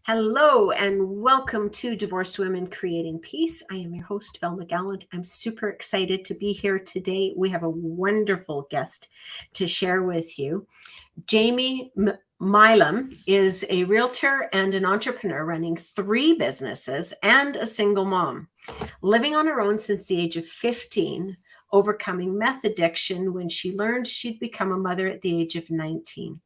Hello and welcome to Divorced Women Creating Peace. I am your host, Velma Gallant. I'm super excited to be here today. We have a wonderful guest to share with you. Jamie Milam is a realtor and an entrepreneur running 3 businesses and a single mom, living on her own since the age of 15, overcoming meth addiction when she learned she'd become a mother at the age of 19.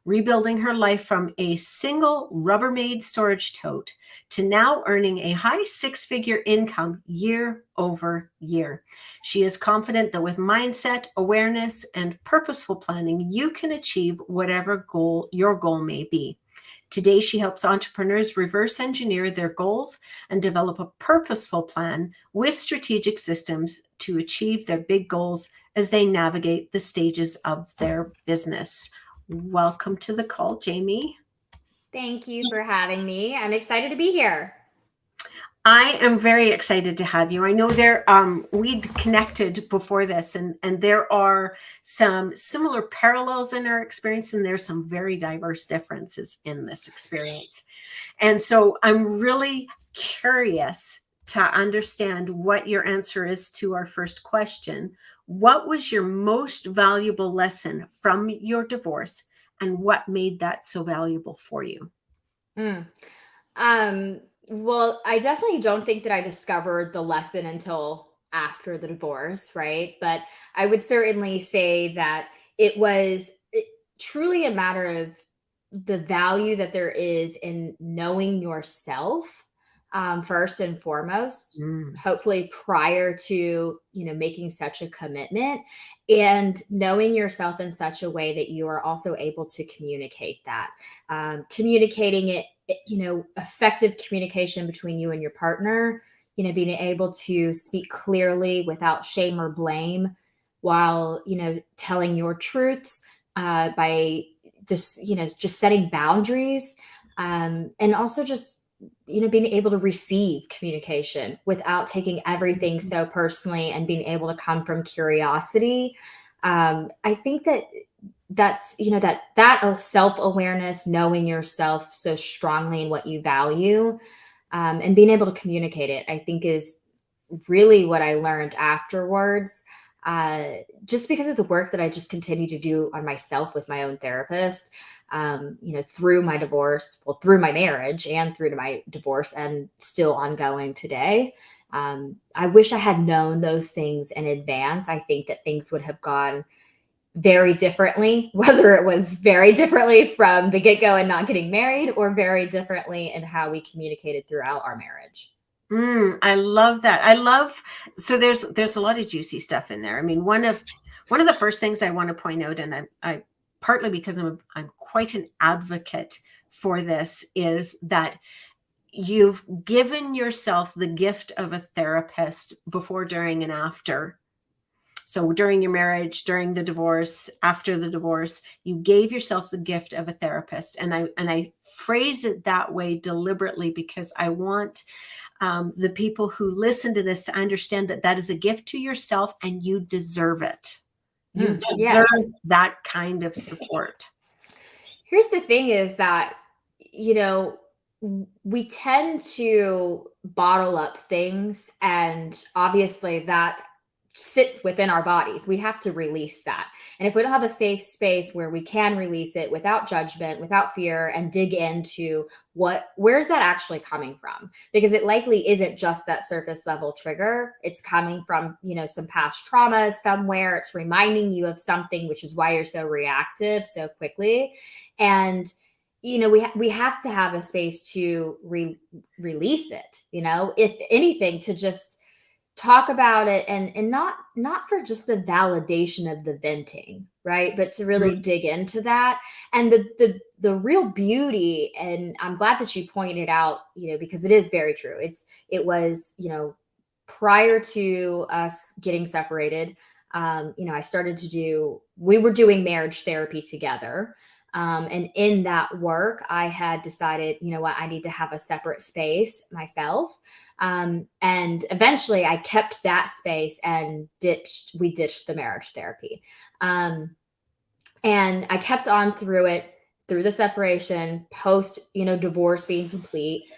Rebuilding her life from a single Rubbermaid storage tote to now earning a high 6-figure income year over year. She is confident that with mindset, awareness, and purposeful planning, you can achieve whatever your goal may be. Today, she helps entrepreneurs reverse engineer their goals and develop a purposeful plan with strategic systems to achieve their big goals as they navigate the stages of their business. Welcome to the call, Jamie. Thank you for having me. I'm excited to be here. I am very excited to have you. I know we'd connected before this, and there are some similar parallels in our experience, and there's some very diverse differences in this experience. And so I'm really curious to understand what your answer is to our first question. What was your most valuable lesson from your divorce, and what made that so valuable for you? Well, I definitely don't think that I discovered the lesson until after the divorce, right? But I would certainly say that it was truly a matter of the value that there is in knowing yourself, first and foremost, hopefully prior to, making such a commitment, and knowing yourself in such a way that you are also able to communicate that, communicating it, effective communication between you and your partner, being able to speak clearly without shame or blame while, telling your truths, by just setting boundaries, and also just, being able to receive communication without taking everything so personally and being able to come from curiosity. I think that's that self-awareness, knowing yourself so strongly and what you value, and being able to communicate it, I think, is really what I learned afterwards, just because of the work that I just continue to do on myself with my own therapist, through my divorce, well, through my marriage and through to my divorce, and still ongoing today. I wish I had known those things in advance. I think that things would have gone very differently, whether it was very differently from the get-go and not getting married, or very differently in how we communicated throughout our marriage. I love that. So there's a lot of juicy stuff in there. I mean, one of the first things I want to point out, and I partly because I'm quite an advocate for this, is that you've given yourself the gift of a therapist before, during, and after. So during your marriage, during the divorce, after the divorce, you gave yourself the gift of a therapist. And I phrase it that way deliberately because I want the people who listen to this to understand that that is a gift to yourself and you deserve it. You deserve that kind of support. Here's the thing is that, we tend to bottle up things, and obviously that sits within our bodies. We have to release that. And if we don't have a safe space where we can release it without judgment, without fear, and dig into where's that actually coming from? Because it likely isn't just that surface level trigger. It's coming from, some past trauma somewhere. It's reminding you of something, which is why you're so reactive so quickly. And we have to have a space to release it, if anything, to just talk about it, and not for just the validation of the venting, right? But to really dig into that. And the real beauty, and I'm glad that you pointed out, because it is very true. It was, prior to us getting separated, we were doing marriage therapy together. And in that work, I had decided, I need to have a separate space myself. And eventually I kept that space and we ditched the marriage therapy. And I kept on through it through the separation, post, divorce being complete.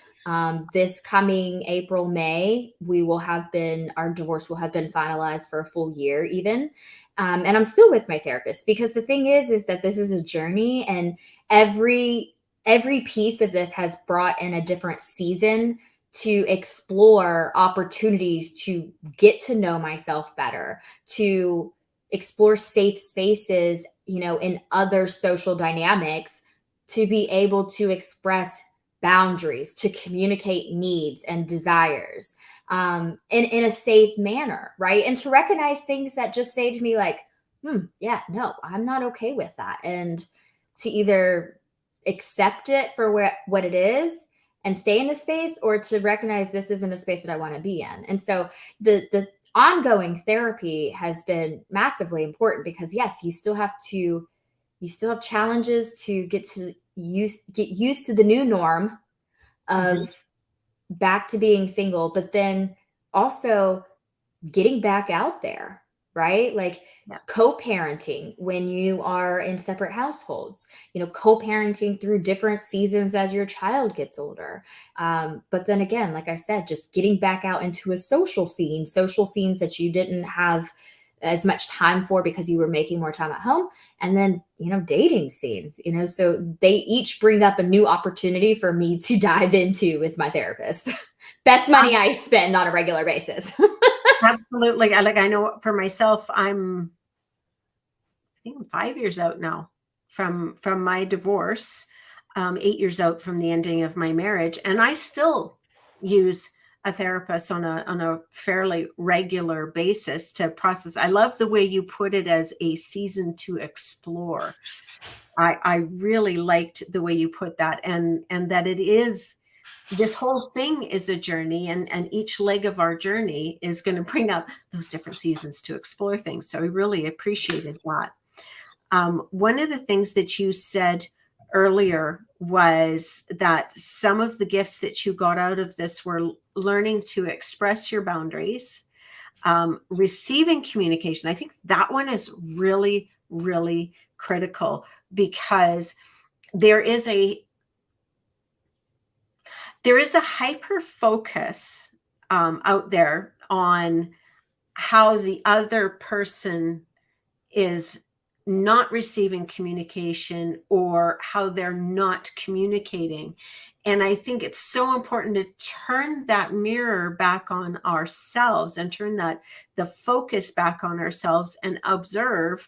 This coming April, May, our divorce will have been finalized for a full year even. And I'm still with my therapist, because the thing is that this is a journey, and every piece of this has brought in a different season to explore opportunities to get to know myself better, to explore safe spaces, in other social dynamics, to be able to express boundaries, to communicate needs and desires, in a safe manner, right? And to recognize things that just say to me like, yeah, no, I'm not okay with that. And to either accept it for what it is and stay in the space, or to recognize this isn't a space that I want to be in. And so the ongoing therapy has been massively important, because yes, you still have challenges to get used to the new norm of back to being single, but then also getting back out there, right? Like co-parenting when you are in separate households, co-parenting through different seasons as your child gets older. But then again, like I said, just getting back out into a social scenes that you didn't have as much time for because you were making more time at home. And then, dating scenes, so they each bring up a new opportunity for me to dive into with my therapist. Best money I spend on a regular basis. Absolutely. I know for myself, I think I'm 5 years out now from my divorce, 8 years out from the ending of my marriage. And I still use a therapist on a fairly regular basis to process. I love the way you put it as a season to explore. I really liked the way you put that, and that it is, this whole thing is a journey, and each leg of our journey is going to bring up those different seasons to explore things. So I really appreciated that. One of the things that you said earlier was that some of the gifts that you got out of this were learning to express your boundaries, receiving communication. I think that one is really, really critical, because there is a hyper focus out there on how the other person is not receiving communication, or how they're not communicating. And I think it's so important to turn that mirror back on ourselves, and turn the focus back on ourselves, and observe,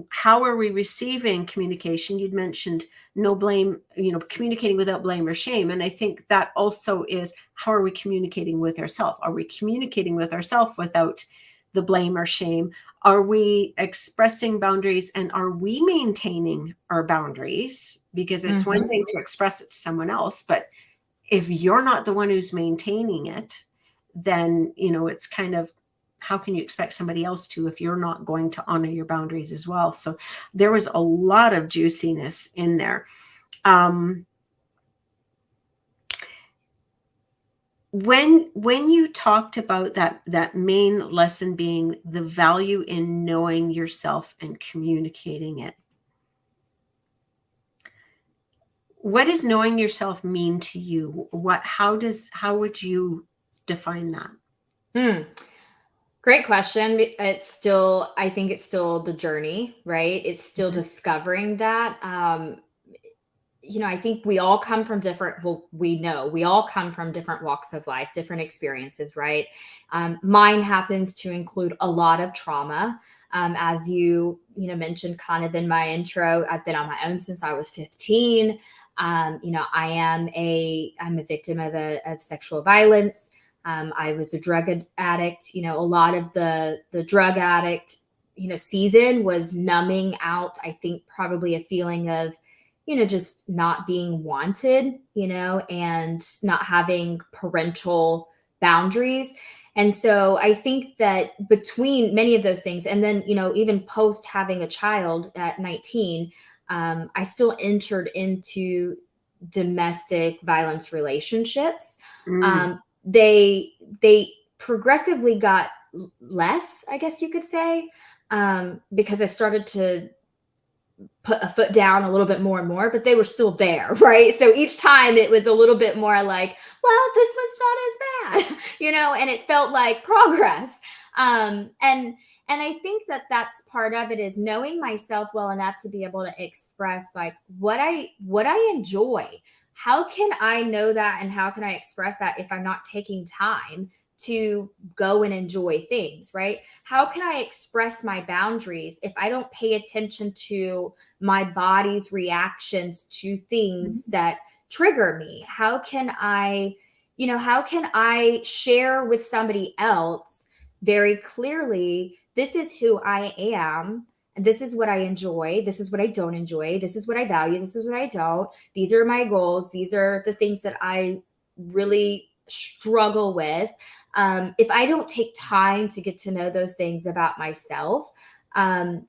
how are we receiving communication? You'd mentioned no blame, communicating without blame or shame. And I think that also is, how are we communicating with ourselves? Are we communicating with ourselves without the blame or shame? Are we expressing boundaries, and are we maintaining our boundaries? Because it's one thing to express it to someone else, but if you're not the one who's maintaining it, then, it's kind of, how can you expect somebody else to, if you're not going to honor your boundaries as well? So there was a lot of juiciness in there. When you talked about that main lesson being the value in knowing yourself and communicating it, what does knowing yourself mean to you? How would you define that? Great question. I think it's still the journey, right? It's still discovering that. I think we all come from we all come from different walks of life, different experiences, right? Mine happens to include a lot of trauma. As you mentioned kind of in my intro, I've been on my own since I was 15. I'm a victim of sexual violence. I was a drug addict. A lot of the drug addict, season was numbing out. I think probably a feeling of, just not being wanted, and not having parental boundaries. And so I think that between many of those things, and then, even post having a child at 19, I still entered into domestic violence relationships. They progressively got less, I guess you could say, because I started to put a foot down a little bit more and more, but they were still there, right? So each time it was a little bit more like, well, this one's not as bad, and it felt like progress. And I think that that's part of it, is knowing myself well enough to be able to express like what I enjoy. How can I know that, and how can I express that if I'm not taking time to go and enjoy things, right? How can I express my boundaries if I don't pay attention to my body's reactions to things that trigger me? How can I share with somebody else very clearly, this is who I am, and this is what I enjoy, this is what I don't enjoy, this is what I value, this is what I don't, these are my goals, these are the things that I really struggle with. If I don't take time to get to know those things about myself, and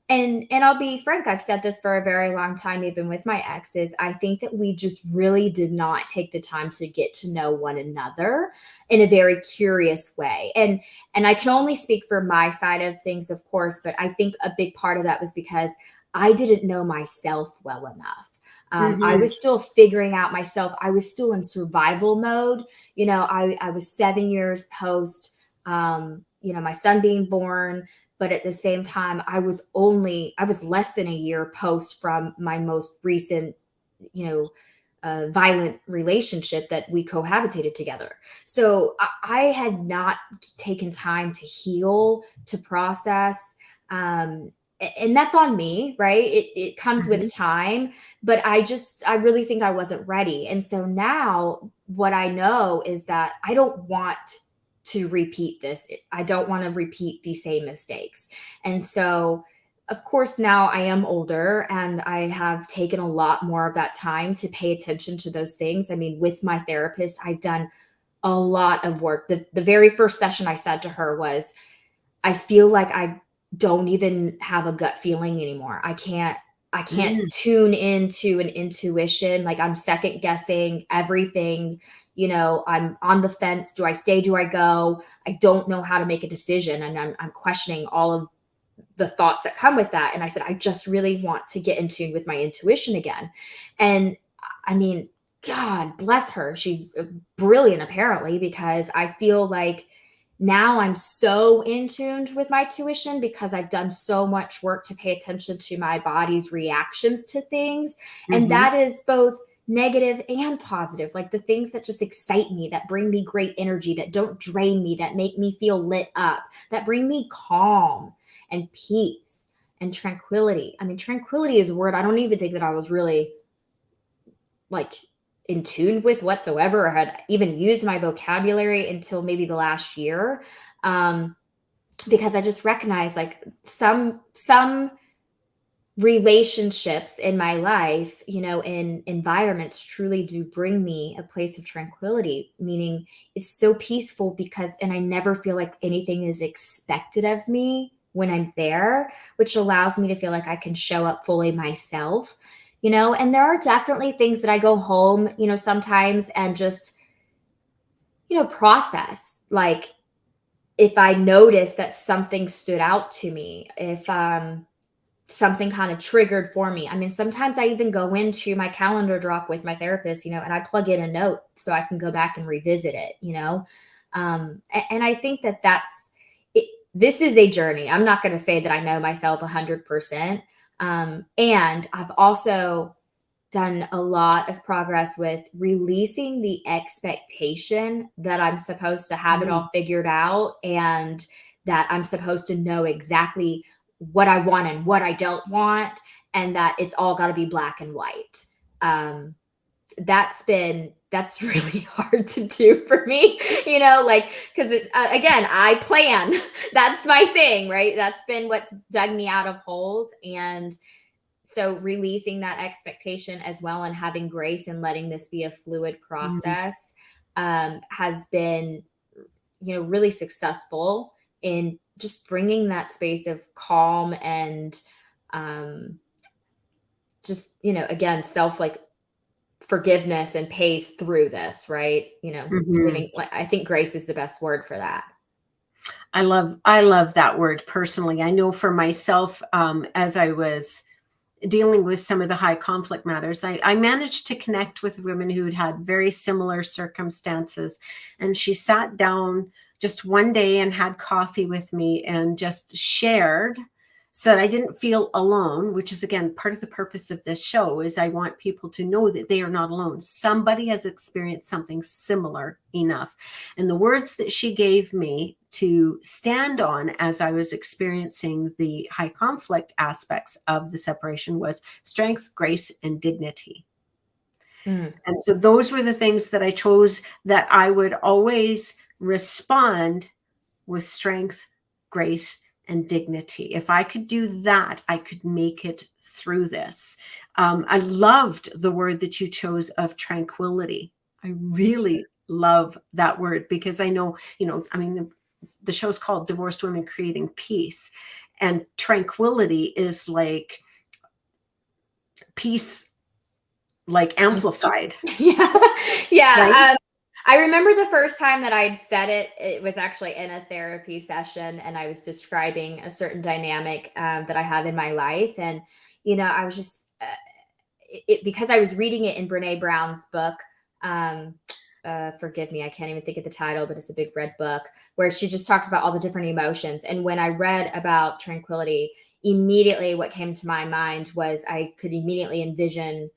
I'll be frank, I've said this for a very long time, even with my exes, I think that we just really did not take the time to get to know one another in a very curious way. And I can only speak for my side of things, of course, but I think a big part of that was because I didn't know myself well enough. I was still figuring out myself. I was still in survival mode. I was 7 years post, my son being born. But at the same time, I was less than a year post from my most recent, violent relationship that we cohabitated together. So I had not taken time to heal, to process. And that's on me, right? It comes with time, but I really think I wasn't ready. And so now what I know is that I don't want to repeat this. I don't want to repeat the same mistakes. And so, of course, now I am older and I have taken a lot more of that time to pay attention to those things. I mean, with my therapist, I've done a lot of work. The very first session I said to her was, I feel like I don't even have a gut feeling anymore. I can't tune into an intuition. Like, I'm second guessing everything. I'm on the fence. Do I stay? Do I go? I don't know how to make a decision. And I'm questioning all of the thoughts that come with that. And I said, I just really want to get in tune with my intuition again. And I mean, God bless her. She's brilliant, apparently, because I feel like now I'm so in tune with my tuition because I've done so much work to pay attention to my body's reactions to things. And that is both negative and positive, like the things that just excite me, that bring me great energy, that don't drain me, that make me feel lit up, that bring me calm and peace and tranquility. I mean, tranquility is a word I don't even think that I was really like in tune with whatsoever, or had even used my vocabulary until maybe the last year. Because I just recognized like some relationships in my life, in environments, truly do bring me a place of tranquility, meaning it's so peaceful and I never feel like anything is expected of me when I'm there, which allows me to feel like I can show up fully myself. And there are definitely things that I go home, sometimes and just, process. Like, if I notice that something stood out to me, if something kind of triggered for me. I mean, sometimes I even go into my calendar drop with my therapist, and I plug in a note so I can go back and revisit it, and I think that that's it. This is a journey. I'm not going to say that I know myself 100%. And I've also done a lot of progress with releasing the expectation that I'm supposed to have it all figured out, and that I'm supposed to know exactly what I want and what I don't want, and that it's all got to be black and white. That's really hard to do for me, because it's, again, I plan. That's my thing, right? That's been what's dug me out of holes. And so releasing that expectation as well, and having grace and letting this be a fluid process, has been, really successful in just bringing that space of calm and just, again, forgiveness and pace through this, right? Living, I think grace is the best word for that. I love that word personally. I know for myself, as I was dealing with some of the high conflict matters, I managed to connect with women who had very similar circumstances. And she sat down just one day and had coffee with me and just shared, so that I didn't feel alone, which is, again, part of the purpose of this show, is I want people to know that they are not alone. Somebody has experienced something similar enough. And the words that she gave me to stand on as I was experiencing the high conflict aspects of the separation was strength, grace, and dignity. Mm. And so those were the things that I chose, that I would always respond with strength, grace, and dignity. If I could do that, I could make it through this. I loved the word that you chose of tranquility. I really love that word, because I know, I mean, the show's called Divorced Women Creating Peace, and tranquility is like peace, like amplified. Yeah. Right? Yeah. I remember the first time that I'd said it, it was actually in a therapy session, and I was describing a certain dynamic that I have in my life. And, I was just, because I was reading it in Brene Brown's book. Forgive me, I can't even think of the title, but it's a big red book where she just talks about all the different emotions. And when I read about tranquility, immediately what came to my mind was I could immediately envision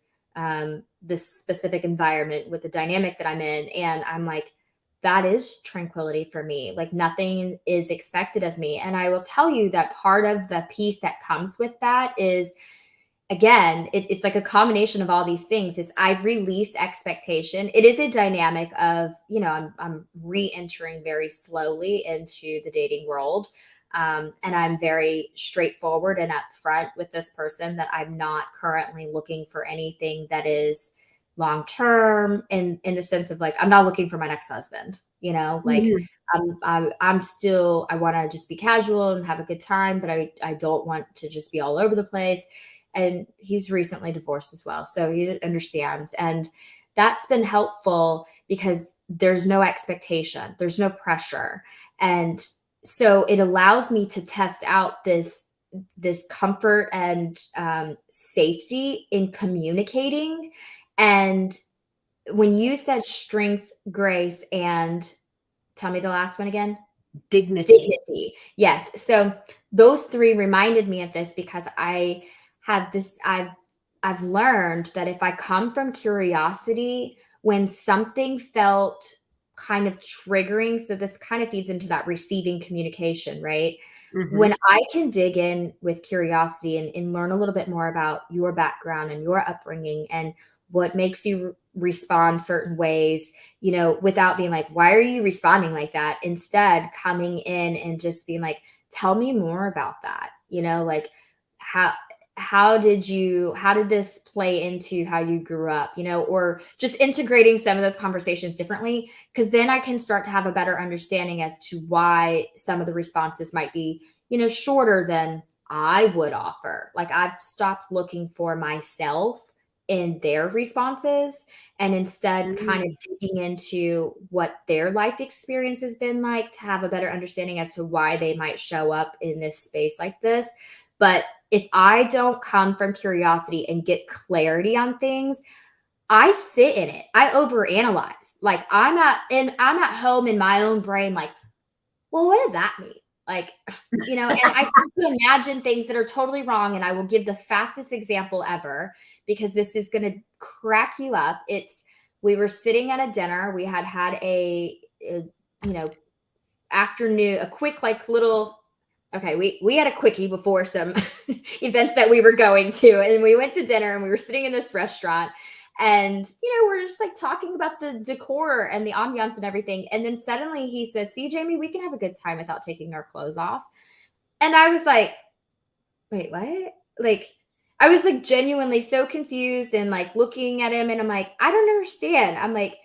this specific environment with the dynamic that I'm in. And I'm like, that is tranquility for me. Like, nothing is expected of me. And I will tell you that part of the peace that comes with that is, again, it's like a combination of all these things. It's I've released expectation. It is a dynamic of, I'm re-entering very slowly into the dating world. And I'm very straightforward and upfront with this person that I'm not currently looking for anything that is long term, in the sense of, like, I'm not looking for my next husband, like, Mhm. I'm still, I want to just be casual and have a good time, but I don't want to just be all over the place. And he's recently divorced as well, so he understands. And that's been helpful because there's no expectation, there's no pressure. And so it allows me to test out this comfort and safety in communicating. And when you said strength, grace, and tell me the last one again. Dignity. Dignity. Yes. So those three reminded me of this, because I've learned that if I come from curiosity, when something felt kind of triggering, so this kind of feeds into that receiving communication, right? When Mhm. I can dig in with curiosity and learn a little bit more about your background and your upbringing and what makes you respond certain ways, without being like, why are you responding like that? Instead, coming in and just being like, tell me more about that. Like, how how did this play into how you grew up, or just integrating some of those conversations differently, because then I can start to have a better understanding as to why some of the responses might be, shorter than I would offer. Like, I've stopped looking for myself in their responses, and instead kind of Mm. digging into what their life experience has been like, to have a better understanding as to why they might show up in this space like this. But if I don't come from curiosity and get clarity on things, I sit in it. I overanalyze. Like, I'm at home in my own brain, like, well, what did that mean? Like, and I start to imagine things that are totally wrong. And I will give the fastest example ever, because this is going to crack you up. We were sitting at a dinner. We had a afternoon, a quick, like, little, okay, we had a quickie before some events that we were going to, and we went to dinner, and we were sitting in this restaurant, and we're just like talking about the decor and the ambiance and everything. And then suddenly he says, see, Jamie, we can have a good time without taking our clothes off. And I was like, wait, what? Like, I was like genuinely so confused and like looking at him, and I'm like, I don't understand. I'm like,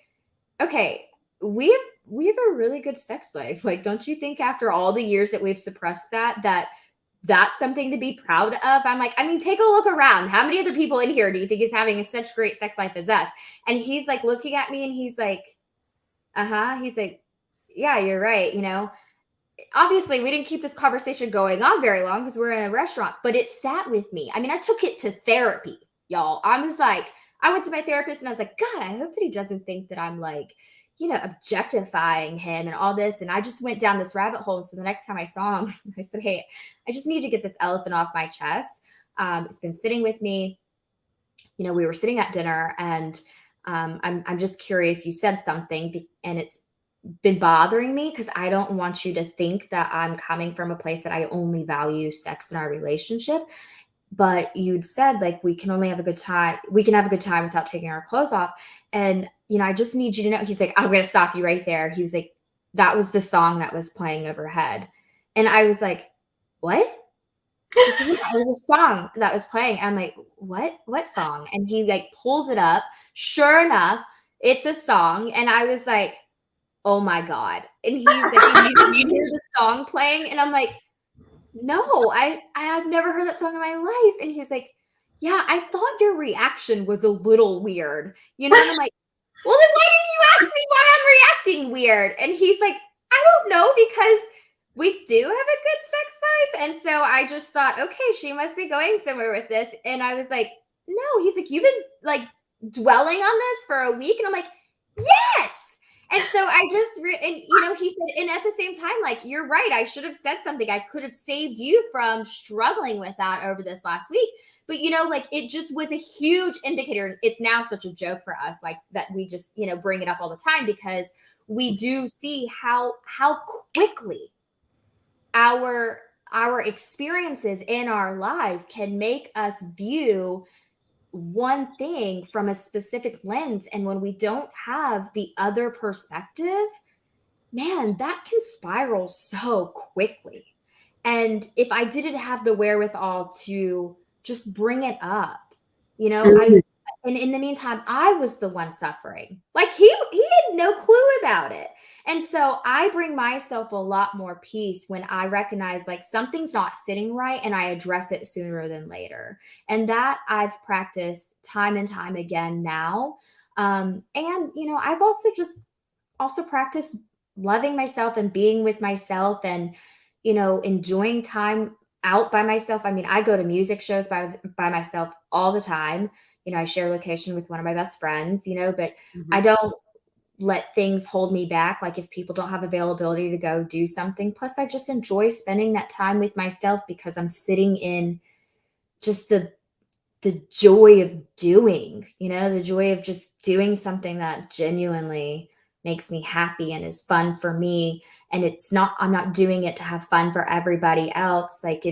okay, we have a really good sex life. Like, don't you think after all the years that we've suppressed that's something to be proud of? I'm like, I mean, take a look around. How many other people in here do you think is having such great sex life as us? And he's like looking at me, and he's like, uh-huh. He's like, yeah, you're right, obviously we didn't keep this conversation going on very long because we're in a restaurant, but it sat with me. I mean, I took it to therapy, y'all. I was like, I went to my therapist and I was like, God, I hope that he doesn't think that I'm like, objectifying him and all this. And I just went down this rabbit hole. So the next time I saw him, I said, hey, I just need to get this elephant off my chest. It's been sitting with me. We were sitting at dinner, and I'm just curious. You said something, and it's been bothering me because I don't want you to think that I'm coming from a place that I only value sex in our relationship. But you'd said, like, we can only have a good time. We can have a good time without taking our clothes off. And, I just need you to know. He's like, I'm going to stop you right there. He was like, that was the song that was playing overhead. And I was like, what? He said, yeah, it was a song that was playing. I'm like, what song? And he like pulls it up. Sure enough, it's a song. And I was like, oh my God. And he's like, you hear the song playing? And I'm like, no, I have never heard that song in my life. And he's like, yeah, I thought your reaction was a little weird. And I'm like, well, then why didn't you ask me why I'm reacting weird? And he's like, I don't know, because we do have a good sex life. And so I just thought, okay, she must be going somewhere with this. And I was like, no. He's like, you've been like dwelling on this for a week. And I'm like, yes. And so I just, he said, and at the same time, like, you're right. I should have said something. I could have saved you from struggling with that over this last week. But, like, it just was a huge indicator. It's now such a joke for us, like, that we just, bring it up all the time, because we do see how quickly our experiences in our life can make us view one thing from a specific lens. And when we don't have the other perspective, man, that can spiral so quickly. And if I didn't have the wherewithal to just bring it up, and in the meantime, I was the one suffering. Like, he had no clue about it. And so I bring myself a lot more peace when I recognize, like, something's not sitting right, and I address it sooner than later. And that I've practiced time and time again now. And, I've also practiced loving myself and being with myself, and, enjoying time out by myself. I mean, I go to music shows by myself all the time. I share location with one of my best friends, but I don't let things hold me back. Like, if people don't have availability to go do something, plus I just enjoy spending that time with myself, because I'm sitting in just the joy of doing, the joy of just doing something that genuinely makes me happy and is fun for me. And I'm not doing it to have fun for everybody else. Like,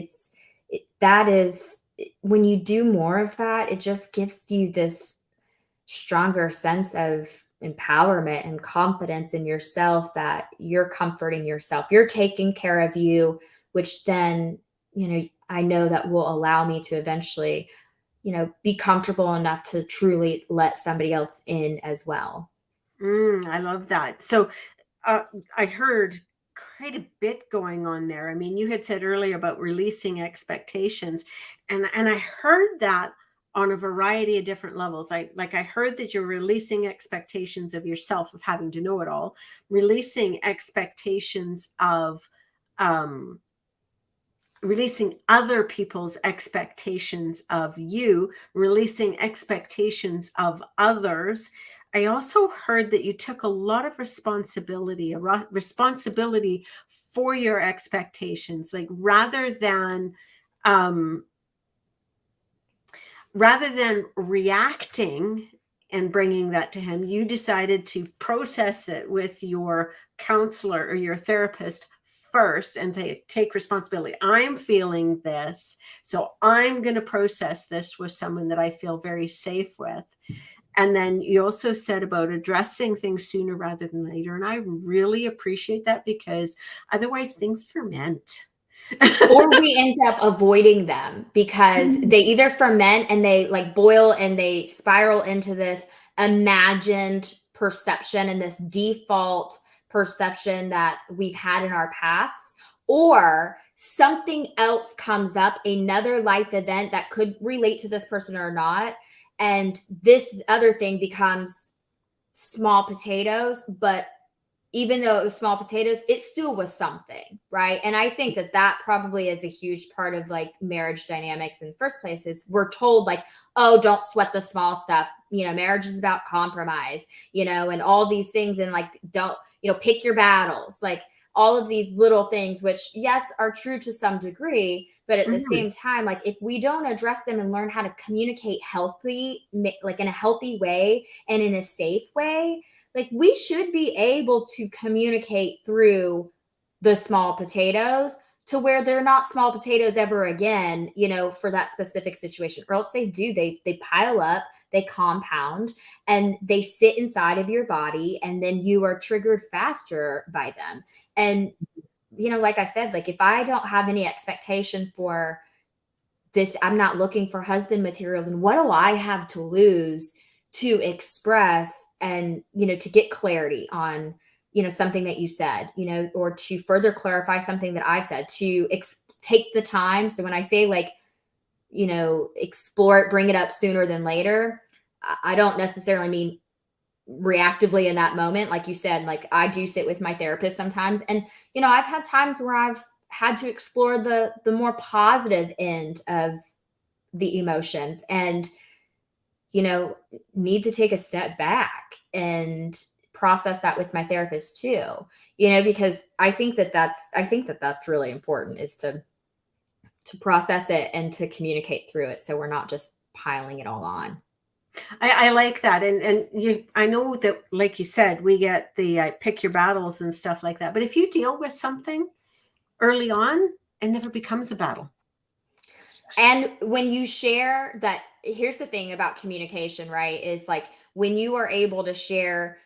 that is, when you do more of that, it just gives you this stronger sense of empowerment and confidence in yourself, that you're comforting yourself, you're taking care of you, which then, I know that will allow me to eventually, be comfortable enough to truly let somebody else in as well. I love that. So I heard quite a bit going on there. I mean, you had said earlier about releasing expectations, and I heard that on a variety of different levels. I heard that you're releasing expectations of yourself, of having to know it all, releasing expectations of releasing other people's expectations of you, releasing expectations of others. I also heard that you took a lot of responsibility for your expectations, like rather than reacting and bringing that to him, you decided to process it with your counselor or your therapist first and take responsibility. I'm feeling this, so I'm going to process this with someone that I feel very safe with. And then you also said about addressing things sooner rather than later. And I really appreciate that, because otherwise things ferment. Or we end up avoiding them because they either ferment and they like boil and they spiral into this imagined perception and this default perception that we've had in our pasts, or something else comes up, another life event that could relate to this person or not. And this other thing becomes small potatoes, but even though it was small potatoes, it still was something, right? And I think that that probably is a huge part of like marriage dynamics in the first place. Is we're told like, oh, don't sweat the small stuff. Marriage is about compromise, and all these things. And like, don't, pick your battles. Like all of these little things, which yes, are true to some degree, but at the same time, like if we don't address them and learn how to communicate healthy, like in a healthy way and in a safe way, like we should be able to communicate through the small potatoes to where they're not small potatoes ever again, for that specific situation. Or else they pile up, they compound, and they sit inside of your body, and then you are triggered faster by them. And, like I said, like if I don't have any expectation for this, I'm not looking for husband material, then what do I have to lose to express and, to get clarity on, something that you said, or to further clarify something that I said, to take the time. So when I say like, explore it, bring it up sooner than later, I don't necessarily mean reactively in that moment. Like you said, like I do sit with my therapist sometimes. And, I've had times where I've had to explore the more positive end of the emotions and, need to take a step back and process that with my therapist too, because I think that that's really important, is to process it and to communicate through it. So we're not just piling it all on. I like that. I know that, like you said, we get the pick your battles and stuff like that. But if you deal with something early on, it never becomes a battle. And when you share that, here's the thing about communication, right? Is like when you are able to share,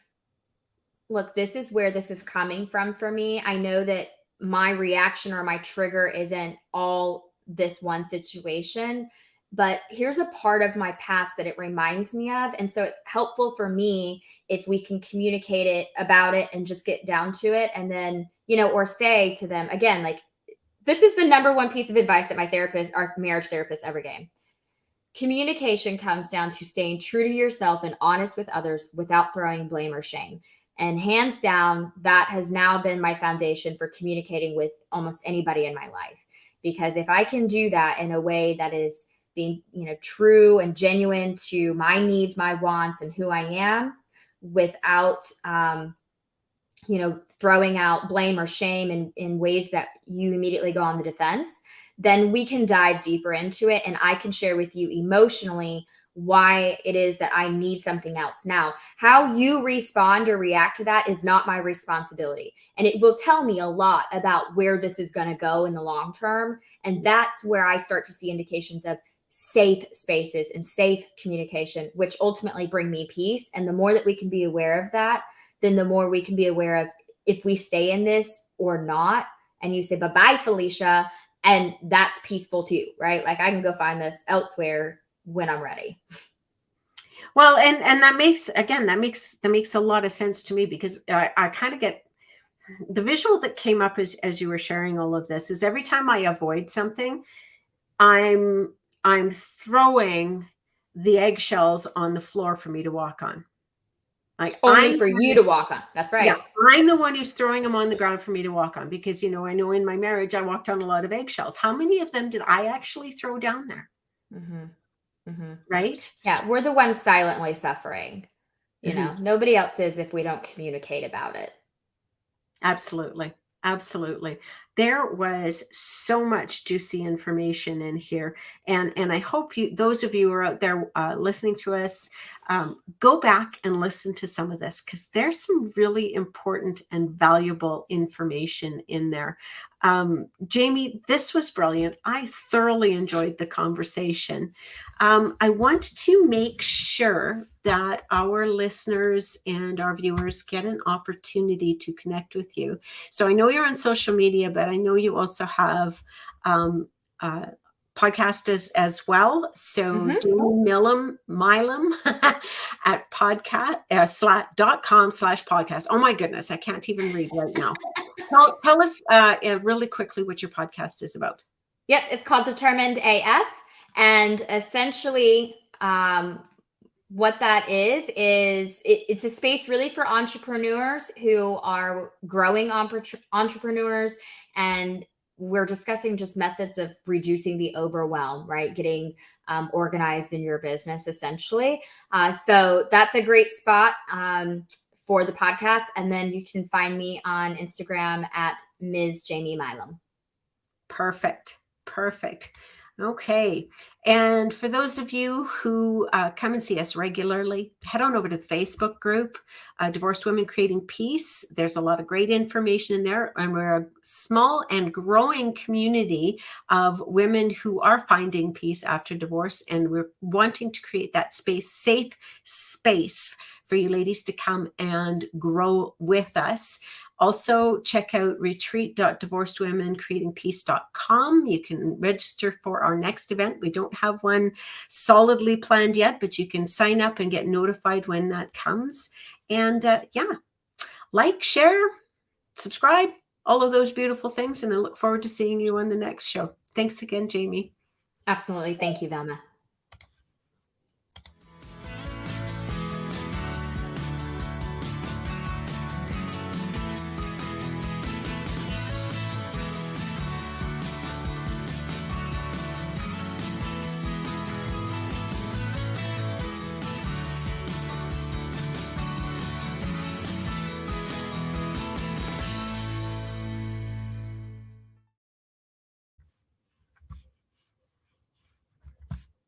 look, this is where this is coming from for me. I know that my reaction or my trigger isn't all this one situation, but here's a part of my past that it reminds me of. And so it's helpful for me if we can communicate it about it and just get down to it. And then, or say to them again, like, this is the number one piece of advice that our marriage therapist ever gave. Communication comes down to staying true to yourself and honest with others without throwing blame or shame. And hands down, that has now been my foundation for communicating with almost anybody in my life. Because if I can do that in a way that is being, true and genuine to my needs, my wants, and who I am, without, throwing out blame or shame in ways that you immediately go on the defense, then we can dive deeper into it. And I can share with you emotionally why it is that I need something else. Now, how you respond or react to that is not my responsibility. And it will tell me a lot about where this is going to go in the long term. And that's where I start to see indications of safe spaces and safe communication, which ultimately bring me peace. And the more that we can be aware of that, then the more we can be aware of if we stay in this or not. And you say, bye-bye, Felicia. And that's peaceful too, right? Like I can go find this elsewhere when I'm ready. Well, and that makes a lot of sense to me, because I kind of get the visual that came up as you were sharing all of this is every time I avoid something, I'm throwing the eggshells on the floor for me to walk on. Like only for you to walk on. That's right. Yeah, I'm the one who's throwing them on the ground for me to walk on, because, I know in my marriage, I walked on a lot of eggshells. How many of them did I actually throw down there? Mm-hmm. Mm-hmm. Right? Yeah. We're the ones silently suffering, nobody else is if we don't communicate about it. Absolutely. Absolutely. There was so much juicy information in here. And I hope those of you who are out there listening to us, go back and listen to some of this, because there's some really important and valuable information in there. Jamie, this was brilliant. I thoroughly enjoyed the conversation. I want to make sure that our listeners and our viewers get an opportunity to connect with you. So I know you're on social media, but I know you also have podcast as well. So do Milam at podcast.com/podcast. Oh my goodness, I can't even read right now. Tell us really quickly what your podcast is about. Yep, it's called Determined AF. And essentially, what that is it's a space really for entrepreneurs who are growing entrepreneurs, and we're discussing just methods of reducing the overwhelm, right? Getting organized in your business, essentially. So that's a great spot for the podcast. And then you can find me on Instagram at Ms. Jamie Milam. Perfect. Perfect. Okay. And for those of you who come and see us regularly, head on over to the Facebook group, Divorced Women Creating Peace. There's a lot of great information in there. And we're a small and growing community of women who are finding peace after divorce. And we're wanting to create that space, safe space for you ladies to come and grow with us. Also, check out retreat.divorcedwomencreatingpeace.com. You can register for our next event. We don't have one solidly planned yet, but you can sign up and get notified when that comes. And like, share, subscribe, all of those beautiful things. And I look forward to seeing you on the next show. Thanks again, Jamie. Absolutely. Thank you, Velma.